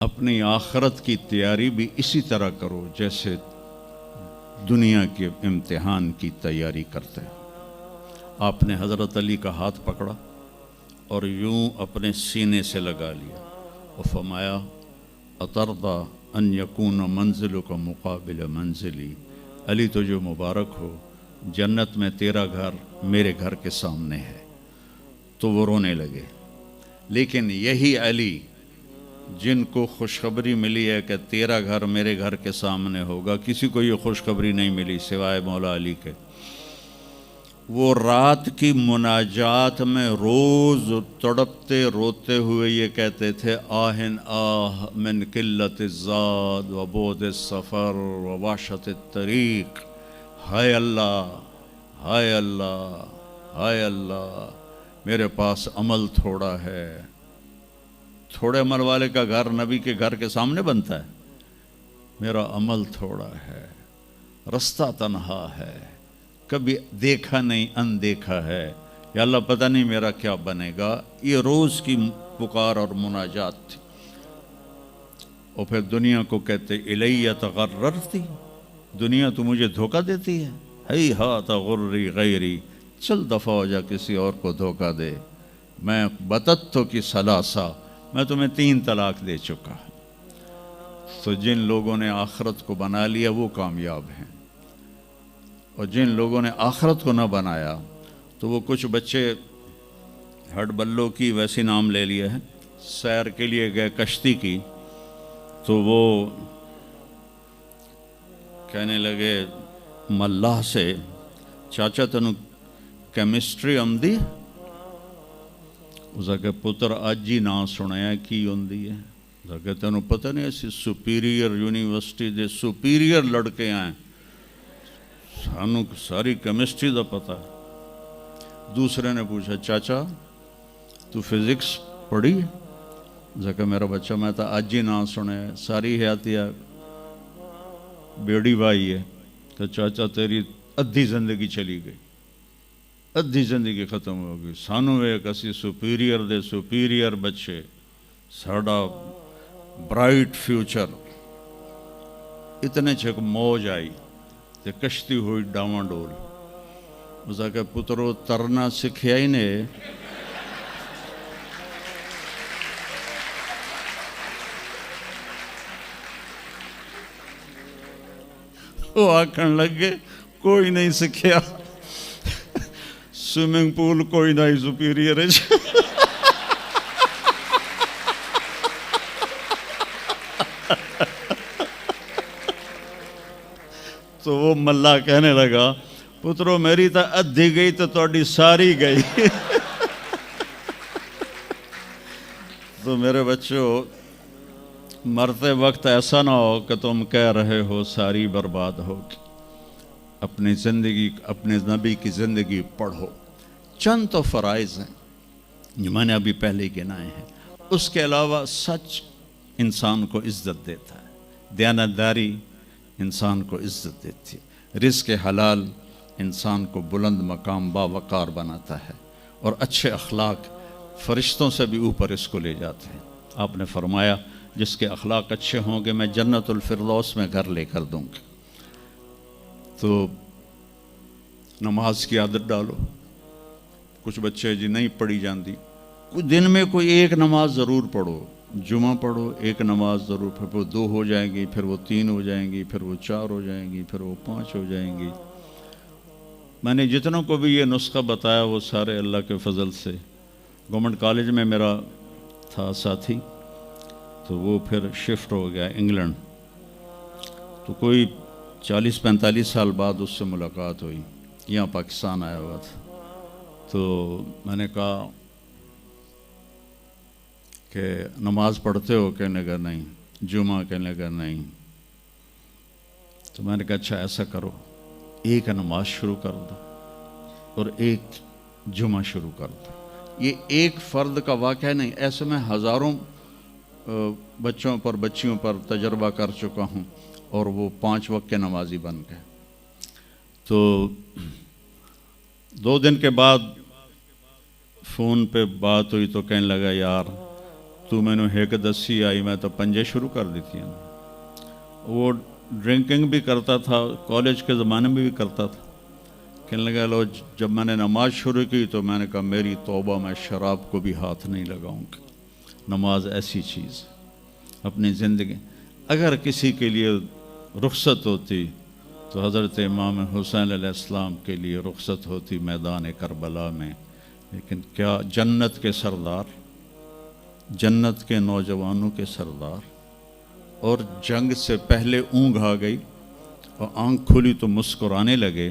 اپنی آخرت کی تیاری بھی اسی طرح کرو جیسے دنیا کے امتحان کی تیاری کرتے ہیں۔ آپ نے حضرت علی کا ہاتھ پکڑا اور یوں اپنے سینے سے لگا لیا اور فرمایا اترضی ان یکون منزلک مقابل منزلی، علی تجھے مبارک ہو، جنت میں تیرا گھر میرے گھر کے سامنے ہے۔ تو وہ رونے لگے۔ لیکن یہی علی جن کو خوشخبری ملی ہے کہ تیرا گھر میرے گھر کے سامنے ہوگا، کسی کو یہ خوشخبری نہیں ملی سوائے مولا علی کے، وہ رات کی مناجات میں روز تڑپتے روتے ہوئے یہ کہتے تھے آہن آہ من قلت الزاد و بعد السفر و وحشت الطریق، ہائے اللہ، ہائے اللہ، ہائے اللہ، میرے پاس عمل تھوڑا ہے۔ تھوڑے عمل والے کا گھر نبی کے گھر کے سامنے بنتا ہے؟ میرا عمل تھوڑا ہے، رستہ تنہا ہے، کبھی دیکھا نہیں اندیکھا ہے، یا اللہ پتہ نہیں میرا کیا بنے گا۔ یہ روز کی پکار اور مناجات تھی۔ اور پھر دنیا کو کہتے الیہ تغررتی، دنیا تو مجھے دھوکہ دیتی ہے، ہی ہاتھ غری غیری، چل دفعہ ہو جا کسی اور کو دھوکہ دے، میں بتتو کی ثلاثہ، میں تمہیں 3 طلاق دے چکا۔ تو جن لوگوں نے آخرت کو بنا لیا وہ کامیاب ہیں، اور جن لوگوں نے آخرت کو نہ بنایا تو وہ کچھ بچے ہڈ بلوں کی ویسی نام لے لیے ہیں، سیر کے لیے گئے کشتی کی، تو وہ کہنے لگے ملاح سے چاچا تنو کیمسٹری آمدی؟ اس کہ پتر اج ہی نہ سنیا کی ہوندی ہے، کہ تینوں پتہ نہیں ایسی سپیریئر یونیورسٹی دے سپیریئر لڑکے آئیں، سانوں ساری کیمسٹری دا پتہ ہے۔ دوسرے نے پوچھا چاچا تو فزکس پڑھی؟ کہ میرا بچہ میں تو اج ہی نہ سنے، ساری حیاتیہ بیڑی بائی ہے۔ کہ چاچا تیری ادھی زندگی چلی گئی، ادھی زندگی ختم ہو گئی، سانوں ایک اسی سپیریئر دے سپیریئر بچے، ساڑا برائٹ فیوچر۔ اتنے چھک موج آئی تے کشتی ہوئی ڈاواں ڈول۔ اس کہ پترو ترنا سکھیا ہی نے، وہ آکھن لگے کوئی نہیں سکھیا، سوئمنگ پول کوئی نہیں سپیریئر ہے۔ تو وہ ملا کہنے لگا پترو میری تو ادھی گئی تو تہاڈی ساری گئی۔ تو میرے بچوں مرتے وقت ایسا نہ ہو کہ تم کہہ رہے ہو ساری برباد ہوگی۔ اپنی زندگی، اپنے نبی کی زندگی پڑھو۔ چند تو فرائض ہیں جو میں نے ابھی پہلے گنائے ہیں، اس کے علاوہ سچ انسان کو عزت دیتا ہے، دیانتداری انسان کو عزت دیتی ہے، رزق حلال انسان کو بلند مقام باوقار بناتا ہے، اور اچھے اخلاق فرشتوں سے بھی اوپر اس کو لے جاتے ہیں۔ آپ نے فرمایا جس کے اخلاق اچھے ہوں گے میں جنت الفردوس میں گھر لے کر دوں گا۔ تو نماز کی عادت ڈالو۔ کچھ بچے جی نہیں پڑھی جاندی، کچھ دن میں کوئی ایک نماز ضرور پڑھو، جمعہ پڑھو، ایک نماز ضرور، پھر وہ 2 ہو جائیں گی، پھر وہ 3 ہو جائیں گی، پھر وہ 4 ہو جائیں گی، پھر وہ 5 ہو جائیں گی۔ میں نے جتنوں کو بھی یہ نسخہ بتایا وہ سارے اللہ کے فضل سے، گورنمنٹ کالج میں میرا تھا ساتھی، تو وہ پھر شفٹ ہو گیا انگلینڈ، تو کوئی 40-45 سال بعد اس سے ملاقات ہوئی، یہاں پاکستان آیا ہوا تھا۔ تو میں نے کہا کہ نماز پڑھتے ہو؟ کہنے لگا نہیں۔ جمعہ؟ کہنے لگا نہیں۔ تو میں نے کہا اچھا ایسا کرو، ایک نماز شروع کر دو اور ایک جمعہ شروع کر دو۔ یہ ایک فرد کا واقعہ نہیں، ایسے میں ہزاروں بچوں پر بچیوں پر تجربہ کر چکا ہوں، اور وہ 5 وقت کے نمازی بن گئے۔ تو 2 دن کے بعد فون پہ بات ہوئی تو کہنے لگا یار تو میں نے ایک دسی آئی میں تو پنجے شروع کر دیتی ہیں. وہ ڈرنکنگ بھی کرتا تھا, کالج کے زمانے میں بھی کرتا تھا. کہنے لگا لو جب میں نے نماز شروع کی تو میں نے کہا میری توبہ, میں شراب کو بھی ہاتھ نہیں لگاؤں گا. نماز ایسی چیز اپنی زندگی. اگر کسی کے لیے رخصت ہوتی تو حضرت امام حسین علیہ السلام کے لیے رخصت ہوتی میدان کربلا میں. لیکن کیا جنت کے سردار, جنت کے نوجوانوں کے سردار, اور جنگ سے پہلے اونگ آ گئی اور آنکھ کھلی تو مسکرانے لگے.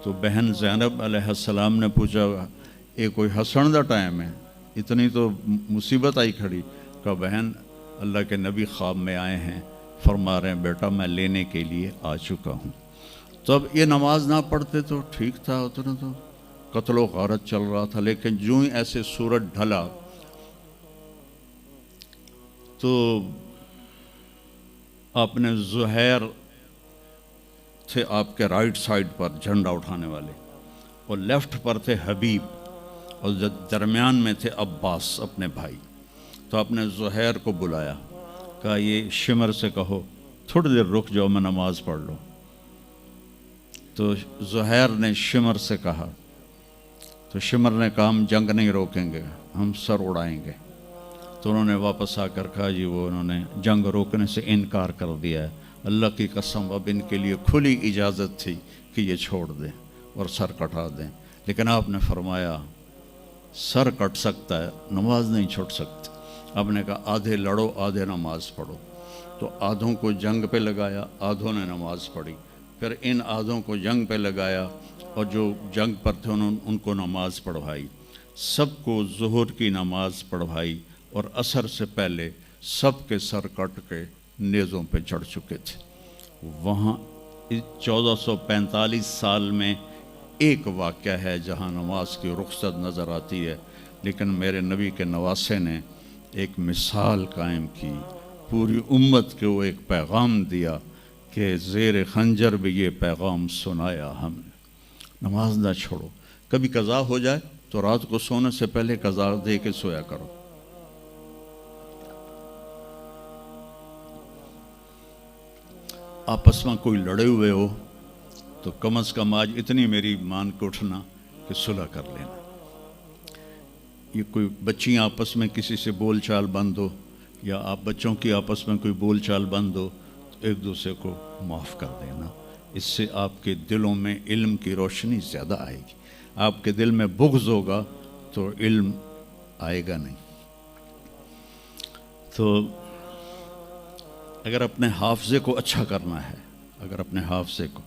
تو بہن زینب علیہ السلام نے پوچھا یہ کوئی ہنسن دا ٹائم ہے, اتنی تو مصیبت آئی کھڑی. کہ بہن اللہ کے نبی خواب میں آئے ہیں, فرما رہے ہیں بیٹا میں لینے کے لیے آ چکا ہوں. تو اب یہ نماز نہ پڑھتے تو ٹھیک تھا, اتنا تو قتل و غارت چل رہا تھا. لیکن جو ہی ایسے سورج ڈھلا تو آپ نے زہیر تھے آپ کے رائٹ سائڈ پر جھنڈا اٹھانے والے, اور لیفٹ پر تھے حبیب, اور درمیان میں تھے عباس اپنے بھائی. تو آپ نے زہیر کو بلایا, کہا یہ شمر سے کہو تھوڑی دیر رک جاؤ میں نماز پڑھ لوں. تو زہیر نے شمر سے کہا, تو شمر نے کہا ہم جنگ نہیں روکیں گے, ہم سر اڑائیں گے. تو انہوں نے واپس آ کر کہا جی وہ انہوں نے جنگ روکنے سے انکار کر دیا ہے. اللہ کی قسم اب ان کے لیے کھلی اجازت تھی کہ یہ چھوڑ دیں اور سر کٹا دیں. لیکن آپ نے فرمایا سر کٹ سکتا ہے, نماز نہیں چھوڑ سکتی. آپ نے کہا آدھے لڑو آدھے نماز پڑھو. تو آدھوں کو جنگ پہ لگایا, آدھوں نے نماز پڑھی. پھر ان آدھوں کو جنگ پہ لگایا اور جو جنگ پر تھے ان کو نماز پڑھوائی. سب کو ظہر کی نماز پڑھوائی, اور عصر سے پہلے سب کے سر کٹ کے نیزوں پہ چڑھ چکے تھے. وہاں 1445 سال میں ایک واقعہ ہے جہاں نماز کی رخصت نظر آتی ہے. لیکن میرے نبی کے نواسے نے ایک مثال قائم کی, پوری امت کو ایک پیغام دیا کہ زیر خنجر بھی یہ پیغام سنایا ہم نے, نماز نہ چھوڑو. کبھی قضا ہو جائے تو رات کو سونے سے پہلے قضا دے کے سویا کرو. آپس میں کوئی لڑے ہوئے ہو تو کم از کم آج اتنی میری مان کے اٹھنا کہ صلح کر لینا. یہ کوئی بچیاں آپس میں کسی سے بول چال بند ہو, یا آپ بچوں کی آپس میں کوئی بول چال بند ہو, تو ایک دوسرے کو معاف کر دینا. اس سے آپ کے دلوں میں علم کی روشنی زیادہ آئے گی. آپ کے دل میں بغض ہوگا تو علم آئے گا نہیں. تو اگر اپنے حافظے کو اچھا کرنا ہے, اگر اپنے حافظے کو,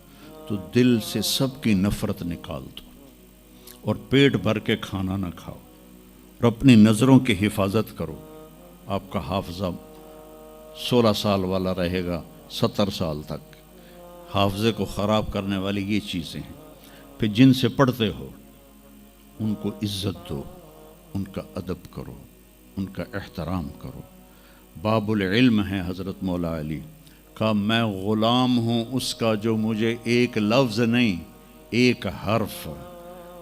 تو دل سے سب کی نفرت نکال دو, اور پیٹ بھر کے کھانا نہ کھاؤ, اور اپنی نظروں کی حفاظت کرو. آپ کا حافظہ 16 سال والا رہے گا 70 سال تک. حافظے کو خراب کرنے والی یہ چیزیں ہیں. پھر جن سے پڑھتے ہو ان کو عزت دو, ان کا ادب کرو, ان کا احترام کرو. باب العلم ہے حضرت مولا علی, کہا میں غلام ہوں اس کا جو مجھے ایک لفظ نہیں ایک حرف,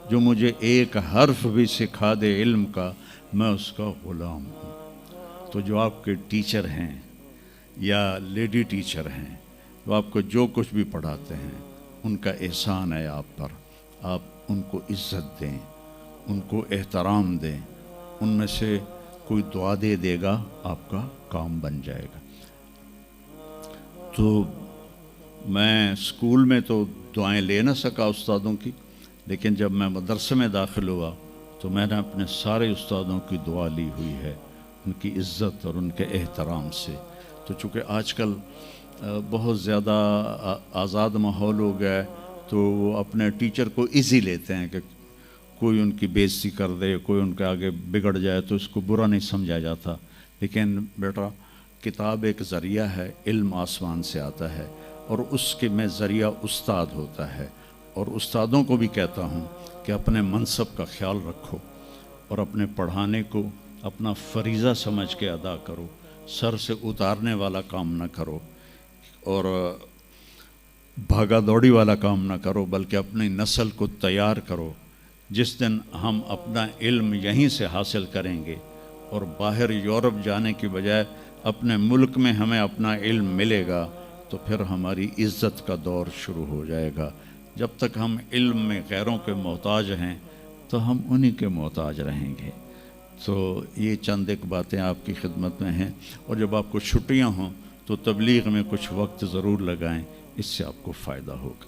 جو مجھے ایک حرف بھی سکھا دے علم کا, میں اس کا غلام ہوں. تو جو آپ کے ٹیچر ہیں یا لیڈی ٹیچر ہیں, وہ آپ کو جو کچھ بھی پڑھاتے ہیں, ان کا احسان ہے آپ پر. آپ ان کو عزت دیں, ان کو احترام دیں. ان میں سے کوئی دعا دے دے گا آپ کا کام بن جائے گا. تو میں اسکول میں تو دعائیں لے نہ سکا استادوں کی, لیکن جب میں مدرسے میں داخل ہوا تو میں نے اپنے سارے استادوں کی دعا لی ہوئی ہے, ان کی عزت اور ان کے احترام سے. تو چونکہ آج کل بہت زیادہ آزاد ماحول ہو گیا ہے, تو وہ اپنے ٹیچر کو ایزی لیتے ہیں کہ کوئی ان کی بے عزتی کر دے, کوئی ان کے آگے بگڑ جائے تو اس کو برا نہیں سمجھا جاتا. لیکن بیٹا کتاب ایک ذریعہ ہے, علم آسمان سے آتا ہے, اور اس کے میں ذریعہ استاد ہوتا ہے. اور استادوں کو بھی کہتا ہوں کہ اپنے منصب کا خیال رکھو, اور اپنے پڑھانے کو اپنا فریضہ سمجھ کے ادا کرو. سر سے اتارنے والا کام نہ کرو, اور بھاگا دوڑی والا کام نہ کرو, بلکہ اپنی نسل کو تیار کرو. جس دن ہم اپنا علم یہیں سے حاصل کریں گے, اور باہر یورپ جانے کی بجائے اپنے ملک میں ہمیں اپنا علم ملے گا تو پھر ہماری عزت کا دور شروع ہو جائے گا۔ جب تک ہم علم میں غیروں کے محتاج ہیں تو ہم انہی کے محتاج رہیں گے۔ تو یہ چند ایک باتیں آپ کی خدمت میں ہیں، اور جب آپ کو چھٹیاں ہوں تو تبلیغ میں کچھ وقت ضرور لگائیں، اس سے آپ کو فائدہ ہوگا۔